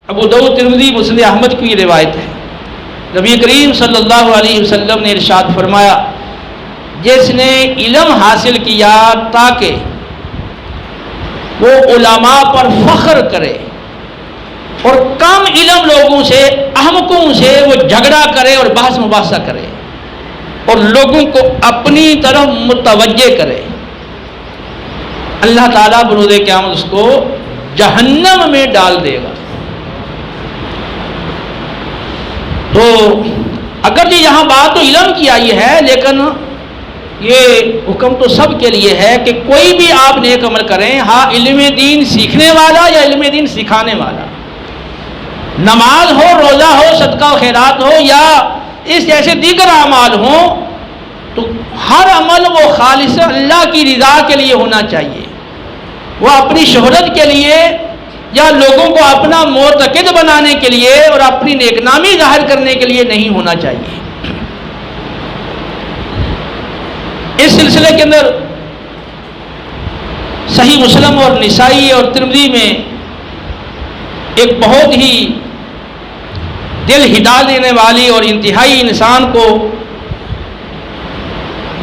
ابو داؤد، ترمذی، مسند احمد کی یہ روایت ہے۔ نبی کریم صلی اللہ علیہ وسلم نے ارشاد فرمایا، جس نے علم حاصل کیا تاکہ وہ علماء پر فخر کرے اور کم علم لوگوں سے، احمقوں سے وہ جھگڑا کرے اور بحث مباحثہ کرے اور لوگوں کو اپنی طرف متوجہ کرے، اللہ تعالیٰ بروز قیامت اس کو جہنم میں ڈال دے گا۔ تو اگرچہ یہاں بات تو علم کی آئی ہے، لیکن یہ حکم تو سب کے لیے ہے کہ کوئی بھی آپ نیک عمل کریں، ہاں علم دین سیکھنے والا یا علم دین سکھانے والا، نماز ہو، روزہ ہو، صدقہ و خیرات ہو یا اس جیسے دیگر اعمال ہوں، تو ہر عمل وہ خالص اللہ کی رضا کے لیے ہونا چاہیے، وہ اپنی شہرت کے لیے یا لوگوں کو اپنا معتقد بنانے کے لیے اور اپنی نیک نامی ظاہر کرنے کے لیے نہیں ہونا چاہیے۔ اس سلسلے کے اندر صحیح مسلم اور نسائی اور ترمذی میں ایک بہت ہی دل ہلا دینے والی اور انتہائی انسان کو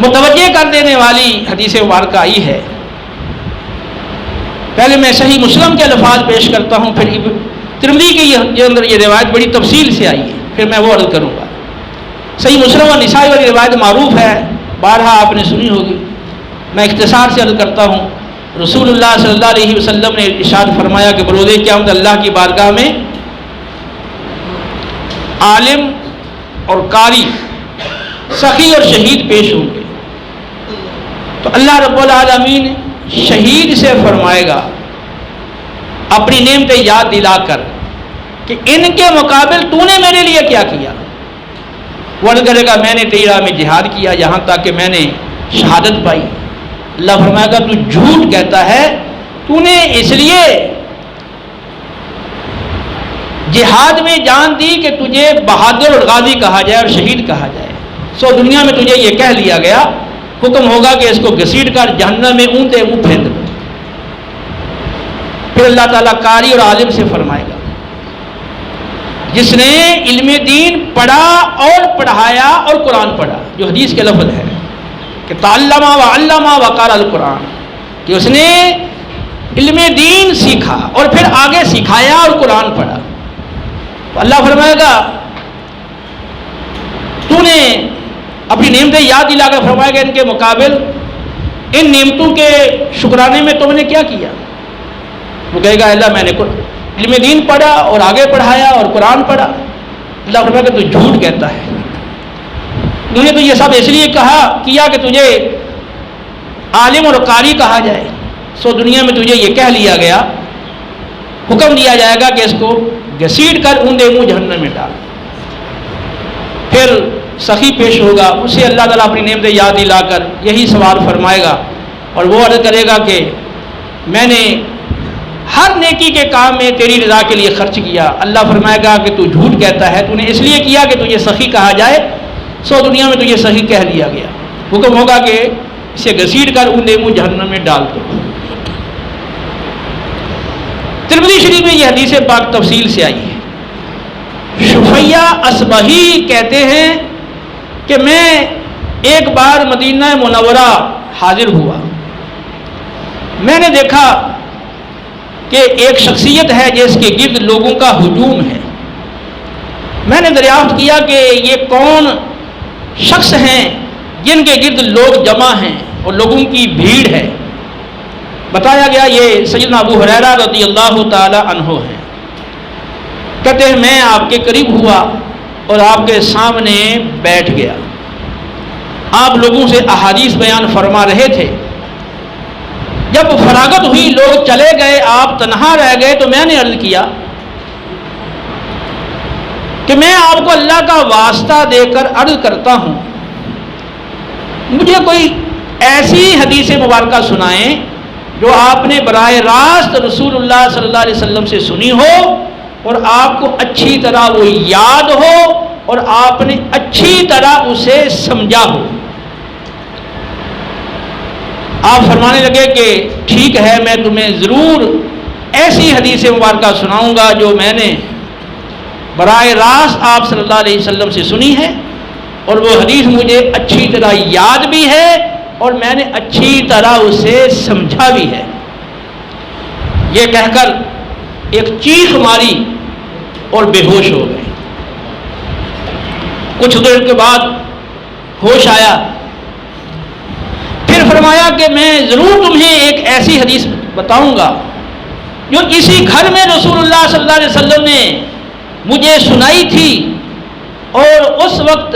متوجہ کر دینے والی حدیث مبارکہ آئی ہے۔ پہلے میں صحیح مسلم کے الفاظ پیش کرتا ہوں، پھر ترمذی کے اندر یہ روایت بڑی تفصیل سے آئی ہے، پھر میں وہ عرض کروں گا۔ صحیح مسلم اور نسائی والی روایت معروف ہے، بارہا آپ نے سنی ہوگی، میں اختصار سے عرض کرتا ہوں۔ رسول اللہ صلی اللہ علیہ وسلم نے ارشاد فرمایا کہ بروز قیامت اللہ کی بارگاہ میں عالم اور قاری، سخی اور شہید پیش ہوں گے، تو اللہ رب العالمین شہید سے فرمائے گا اپنی نعمتیں یاد دلا کر کہ ان کے مقابل تو نے میرے لیے کیا کیا؟ وہ عرض کرے گا میں نے تیری راہ میں جہاد کیا یہاں تک کہ میں نے شہادت پائی۔ اللہ فرمائے گا تو جھوٹ کہتا ہے، تو نے اس لیے جہاد میں جان دی کہ تجھے بہادر اور غازی کہا جائے اور شہید کہا جائے، سو دنیا میں تجھے یہ کہہ لیا گیا، حکم ہوگا کہ اس کو گھسیٹ کر جہنم میں اونتے منہ پھینک دو۔ پھر اللہ تعالیٰ قاری اور عالم سے فرمائے گا، جس نے علم دین پڑھا اور پڑھایا اور قرآن پڑھا، جو حدیث کے لفظ ہے کہ تعلم و علم و قرأ القرآن، کہ اس نے علم دین سیکھا اور پھر آگے سکھایا اور قرآن پڑھا، تو اللہ فرمائے گا تو نے اپنی نعمتیں یاد دلا کر فرمائے گا ان کے مقابل ان نعمتوں کے شکرانے میں تم نے کیا کیا؟ وہ کہے گا اللہ میں نے علم دین پڑھا اور آگے پڑھایا اور قرآن پڑھا۔ اللہ فرمائے گا تو جھوٹ کہتا ہے، انہوں نے تو یہ سب اس لیے کیا کہ تجھے عالم اور قاری کہا جائے، سو دنیا میں تجھے یہ کہہ لیا گیا، حکم دیا جائے گا کہ اس کو گھسیٹ کر اونڈے منہ جہنم میں ڈال۔ پھر سخی پیش ہوگا، اسے اللہ تعالیٰ اپنی نعمتیں یاد دلا کر یہی سوال فرمائے گا اور وہ عرض کرے گا کہ میں نے ہر نیکی کے کام میں تیری رضا کے لیے خرچ کیا۔ اللہ فرمائے گا کہ تو جھوٹ کہتا ہے، تو نے اس لیے کیا کہ تجھے سخی کہا جائے، سو دنیا میں تجھے سخی کہہ دیا گیا، حکم ہوگا کہ اسے گھسیٹ کر اونڈے منہ جہنم میں ڈال دو۔ ترمذی شریف میں یہ حدیث پاک تفصیل سے آئی ہے۔ شفیہ اصبہی کہتے ہیں کہ میں ایک بار مدینہ منورہ حاضر ہوا، میں نے دیکھا کہ ایک شخصیت ہے جس کے گرد لوگوں کا ہجوم ہے۔ میں نے دریافت کیا کہ یہ کون شخص ہیں جن کے گرد لوگ جمع ہیں اور لوگوں کی بھیڑ ہے؟ بتایا گیا یہ سیدنا ابو ہریرہ رضی اللہ تعالی عنہ ہیں۔ کہتے ہیں میں آپ کے قریب ہوا اور آپ کے سامنے بیٹھ گیا، آپ لوگوں سے احادیث بیان فرما رہے تھے، جب فراغت ہوئی لوگ چلے گئے آپ تنہا رہ گئے تو میں نے عرض کیا کہ میں آپ کو اللہ کا واسطہ دے کر عرض کرتا ہوں مجھے کوئی ایسی حدیث مبارکہ سنائیں جو آپ نے براہ راست رسول اللہ صلی اللہ علیہ وسلم سے سنی ہو اور آپ کو اچھی طرح وہ یاد ہو اور آپ نے اچھی طرح اسے سمجھا ہو۔ آپ فرمانے لگے کہ ٹھیک ہے میں تمہیں ضرور ایسی حدیث مبارکہ سناؤں گا جو میں نے براہ راست آپ صلی اللہ علیہ وسلم سے سنی ہے، اور وہ حدیث مجھے اچھی طرح یاد بھی ہے اور میں نے اچھی طرح اسے سمجھا بھی ہے۔ یہ کہہ کر ایک چیخ ماری اور بے ہوش ہو گئے۔ کچھ دیر کے بعد ہوش آیا، پھر فرمایا کہ میں ضرور تمہیں ایک ایسی حدیث بتاؤں گا جو اسی گھر میں رسول اللہ صلی اللہ علیہ وسلم نے مجھے سنائی تھی، اور اس وقت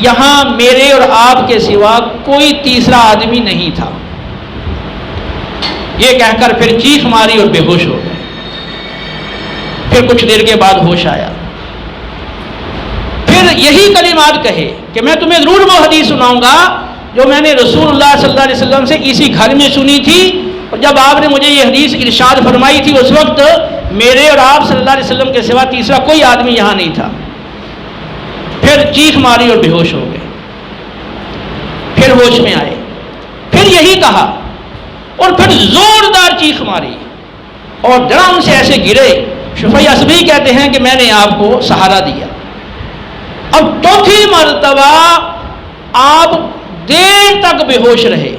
یہاں میرے اور آپ کے سوا کوئی تیسرا آدمی نہیں تھا۔ یہ کہہ کر پھر چیخ ماری اور بے ہوش ہو گئے۔ پھر کچھ دیر کے بعد ہوش آیا، پھر یہی کلمات کہے کہ میں تمہیں ضرور وہ حدیث سناؤں گا جو میں نے رسول اللہ صلی اللہ علیہ وسلم سے اسی گھر میں سنی تھی، اور جب آپ نے مجھے یہ حدیث ارشاد فرمائی تھی اس وقت میرے اور آپ صلی اللہ علیہ وسلم کے سوا تیسرا کوئی آدمی یہاں نہیں تھا۔ پھر چیخ ماری اور بے ہوش ہو گئے، پھر ہوش میں آئے، پھر یہی کہا، اور پھر زوردار چیخ ماری اور ڈرام سے ایسے گرے۔ شفیع اصبہی کہتے ہیں کہ میں نے آپ کو سہارا دیا۔ اب چوتھی مرتبہ آپ دیر تک بے ہوش رہے،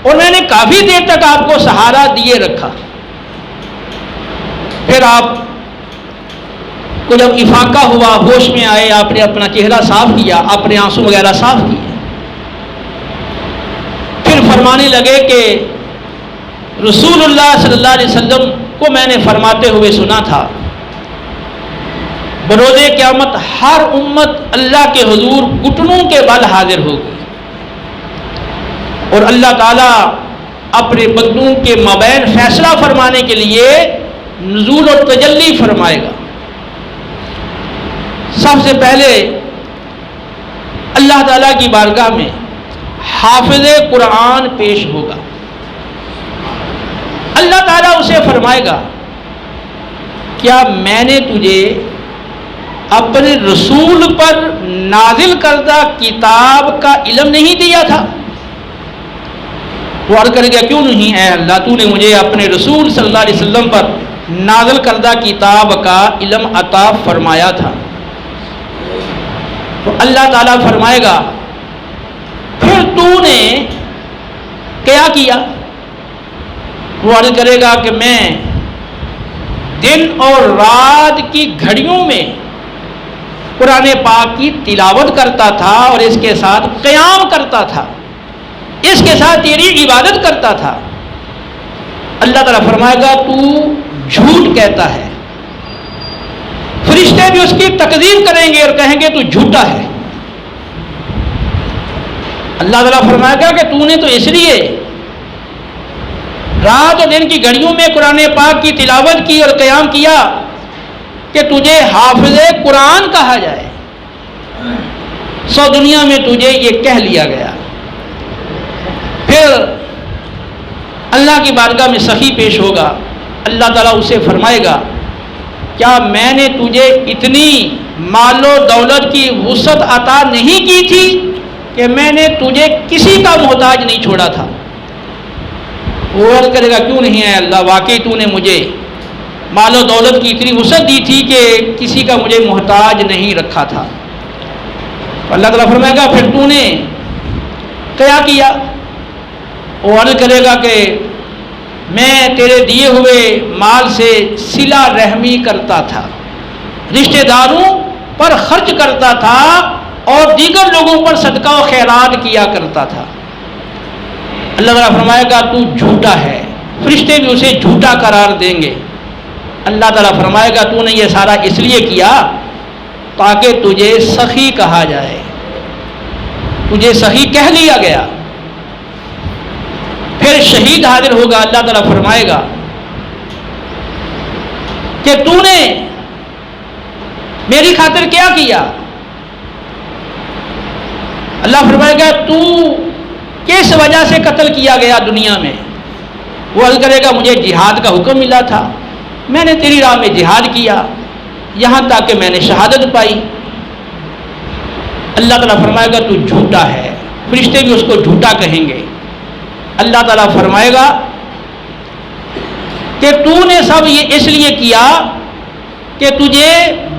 اور میں نے کافی دیر تک آپ کو سہارا دیے رکھا۔ پھر آپ کو جب افاقہ ہوا، ہوش میں آئے، آپ نے اپنا چہرہ صاف کیا، اپنے آنسو وغیرہ صاف کیے، پھر فرمانے لگے کہ رسول اللہ صلی اللہ علیہ وسلم کو میں نے فرماتے ہوئے سنا تھا، بروز قیامت ہر امت اللہ کے حضور گھٹنوں کے بل حاضر ہوگی، اور اللہ تعالیٰ اپنے بندوں کے مابین فیصلہ فرمانے کے لیے نزول اور تجلی فرمائے گا۔ سب سے پہلے اللہ تعالیٰ کی بارگاہ میں حافظ قرآن پیش ہوگا۔ اللہ تعالیٰ اسے فرمائے گا، کیا میں نے تجھے اپنے رسول پر نازل کردہ کتاب کا علم نہیں دیا تھا؟ وہ عرض کرے گا، کیوں نہیں اے اللہ، تو نے مجھے اپنے رسول صلی اللہ علیہ وسلم پر نازل کردہ کتاب کا علم عطا فرمایا تھا۔ تو اللہ تعالیٰ فرمائے گا، پھر تو نے کیا کیا؟ وہ عرض کرے گا کہ میں دن اور رات کی گھڑیوں میں قرآن پاک کی تلاوت کرتا تھا، اور اس کے ساتھ قیام کرتا تھا، اس کے ساتھ تیری عبادت کرتا تھا۔ اللہ تعالیٰ فرمائے گا، تو جھوٹ کہتا ہے۔ فرشتے بھی اس کی تکذیب کریں گے اور کہیں گے تو جھوٹا ہے۔ اللہ تعالیٰ فرمائے گا کہ تو نے تو اس لیے رات اور دن کی گھڑیوں میں قرآن پاک کی تلاوت کی اور قیام کیا کہ تجھے حافظ قرآن کہا جائے، سو دنیا میں تجھے یہ کہہ لیا گیا۔ پھر اللہ کی بارگاہ میں سخی پیش ہوگا، اللہ تعالیٰ اسے فرمائے گا، کیا میں نے تجھے اتنی مال و دولت کی وسعت عطا نہیں کی تھی کہ میں نے تجھے کسی کا محتاج نہیں چھوڑا تھا؟ وہ عرض کرے گا، کیوں نہیں ہے اللہ، واقعی تو نے مجھے مال و دولت کی اتنی وسعت دی تھی کہ کسی کا مجھے محتاج نہیں رکھا تھا۔ اللہ تعالیٰ فرمائے گا، پھر تو نے کیا؟ وہ عرض کرے گا کہ میں تیرے دیے ہوئے مال سے صلہ رحمی کرتا تھا، رشتہ داروں پر خرچ کرتا تھا، اور دیگر لوگوں پر صدقہ و خیرات کیا کرتا تھا۔ اللہ تعالیٰ فرمائے گا، تو جھوٹا ہے۔ فرشتے بھی اسے جھوٹا قرار دیں گے۔ اللہ تعالیٰ فرمائے گا، تو نے یہ سارا اس لیے کیا تاکہ تجھے سخی کہا جائے، تجھے سخی کہہ لیا گیا۔ پھر شہید حاضر ہوگا، اللہ تعالیٰ فرمائے گا کہ تو نے میری خاطر کیا کیا؟ اللہ فرمائے گا، تو کس وجہ سے قتل کیا گیا دنیا میں؟ وہ عرض کرے گا، مجھے جہاد کا حکم ملا تھا، میں نے تیری راہ میں جہاد کیا، یہاں تک کہ میں نے شہادت پائی۔ اللہ تعالیٰ فرمائے گا، تو جھوٹا ہے۔ فرشتے بھی اس کو جھوٹا کہیں گے۔ اللہ تعالیٰ فرمائے گا کہ تو نے سب یہ اس لیے کیا کہ تجھے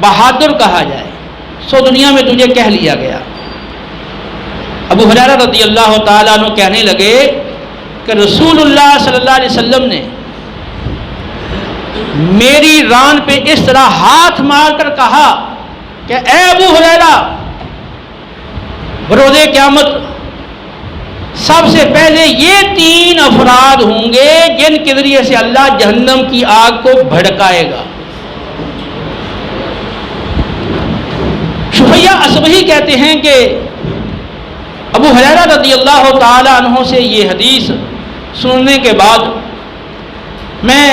بہادر کہا جائے، سو دنیا میں تجھے کہہ لیا گیا۔ ابو ہریرہ رضی اللہ تعالیٰ عنہ کہنے لگے کہ رسول اللہ صلی اللہ علیہ وسلم نے میری ران پہ اس طرح ہاتھ مار کر کہا کہ اے ابو ہریرہ، بروز قیامت سب سے پہلے یہ 3 افراد ہوں گے جن کے ذریعے سے اللہ جہنم کی آگ کو بھڑکائے گا۔ شفیع اصبہی کہتے ہیں کہ ابو ہریرہ رضی اللہ تعالی عنہ سے یہ حدیث سننے کے بعد میں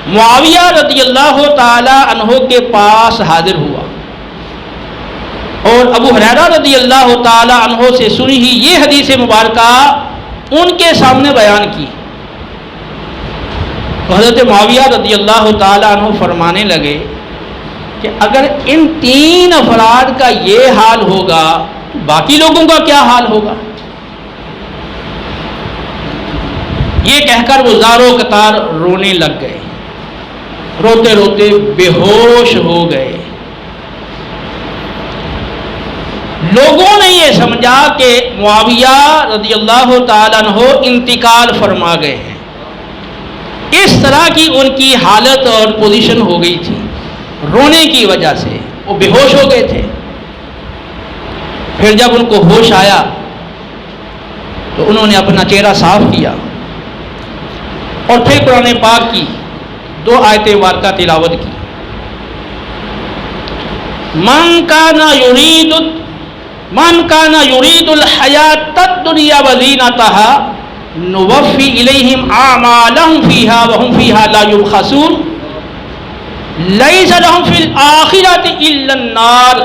معاویہ رضی اللہ تعالی عنہ کے پاس حاضر ہوا اور ابو ہریرہ رضی اللہ تعالی عنہ سے سنی ہی یہ حدیث مبارکہ ان کے سامنے بیان کی۔ تو حضرت معاویہ رضی اللہ تعالی عنہ فرمانے لگے کہ اگر ان 3 افراد کا یہ حال ہوگا تو باقی لوگوں کا کیا حال ہوگا؟ یہ کہہ کر وہ زاروں قطار رونے لگ گئے، روتے روتے بے ہوش ہو گئے۔ لوگوں نے یہ سمجھا کہ معاویہ رضی اللہ تعالیٰ عنہ انتقال فرما گئے ہیں، اس طرح کی ان کی حالت اور پوزیشن ہو گئی تھی، رونے کی وجہ سے وہ بے ہوش ہو گئے تھے۔ پھر جب ان کو ہوش آیا تو انہوں نے اپنا چہرہ صاف کیا اور پھر قرآن پاک کی 2 آیتیں مبارکہ تلاوت کی۔ من کان یرید الحیاۃ الدنیا وزینتها نوفی الیہم اعمالہم فیہا وہم فیہا لا یبخسون لیس لہم فی الآخرۃ الا النار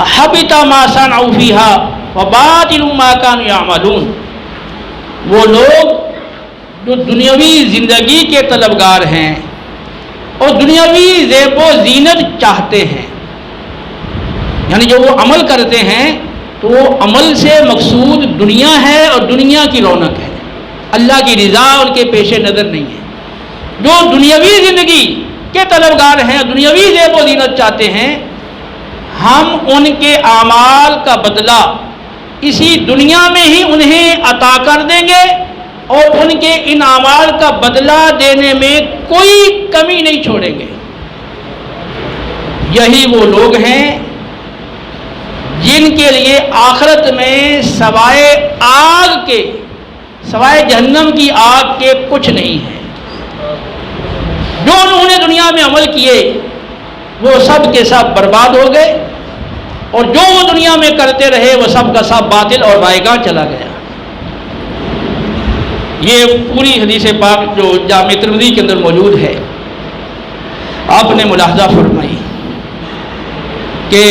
حبط ما صنعوا فیہا وباطل ما کانوا یعملون۔ وہ لوگ جو دنیاوی زندگی کے طلبگار ہیں اور دنیاوی زیب و زینت چاہتے ہیں، یعنی جو وہ عمل کرتے ہیں تو وہ عمل سے مقصود دنیا ہے اور دنیا کی رونق ہے، اللہ کی رضا ان کے پیش نظر نہیں ہے۔ جو دنیاوی زندگی کے طلبگار ہیں، دنیاوی زیب و زینت چاہتے ہیں، ہم ان کے اعمال کا بدلہ اسی دنیا میں ہی انہیں عطا کر دیں گے اور ان کے ان اعمال کا بدلہ دینے میں کوئی کمی نہیں چھوڑیں گے۔ یہی وہ لوگ ہیں جن کے لیے آخرت میں سوائے آگ کے، سوائے جہنم کی آگ کے کچھ نہیں ہے۔ جو انہوں نے دنیا میں عمل کیے وہ سب کے سب برباد ہو گئے اور جو وہ دنیا میں کرتے رہے وہ سب کا سب باطل اور رائگاں چلا گیا۔ یہ پوری حدیث پاک جو جامع ترمذی کے اندر موجود ہے، آپ نے ملاحظہ فرمائی کہ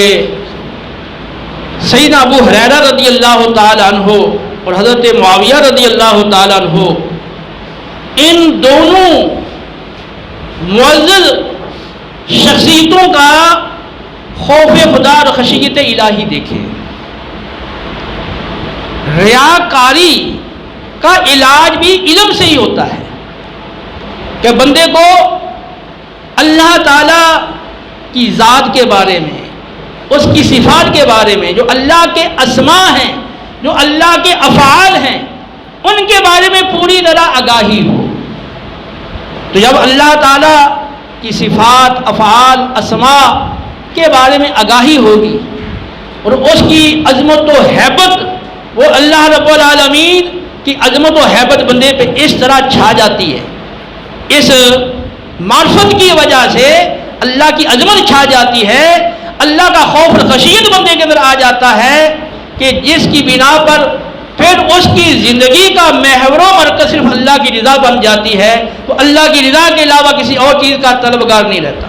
سیدنا ابو ہریرہ رضی اللہ تعالی عنہ اور حضرت معاویہ رضی اللہ تعالی عنہ ان دونوں معزز شخصیتوں کا خوف خدا اور خشیت الہی دیکھیں۔ ریاکاری کا علاج بھی علم سے ہی ہوتا ہے کہ بندے کو اللہ تعالی کی ذات کے بارے میں، اس کی صفات کے بارے میں، جو اللہ کے اسماء ہیں، جو اللہ کے افعال ہیں، ان کے بارے میں پوری طرح آگاہی ہو۔ تو جب اللہ تعالی کی صفات، افعال، اسماء کے بارے میں آگاہی ہوگی اور اس کی عظمت و ہیبت، وہ اللہ رب العالمین کی عظمت و ہیبت بندے پہ اس طرح چھا جاتی ہے، اس معرفت کی وجہ سے اللہ کی عظمت چھا جاتی ہے، اللہ کا خوف اور خشیت بندے کے اندر آ جاتا ہے کہ جس کی بنا پر پھر اس کی زندگی کا محور و مرکز صرف اللہ کی رضا بن جاتی ہے، تو اللہ کی رضا کے علاوہ کسی اور چیز کا طلبگار نہیں رہتا۔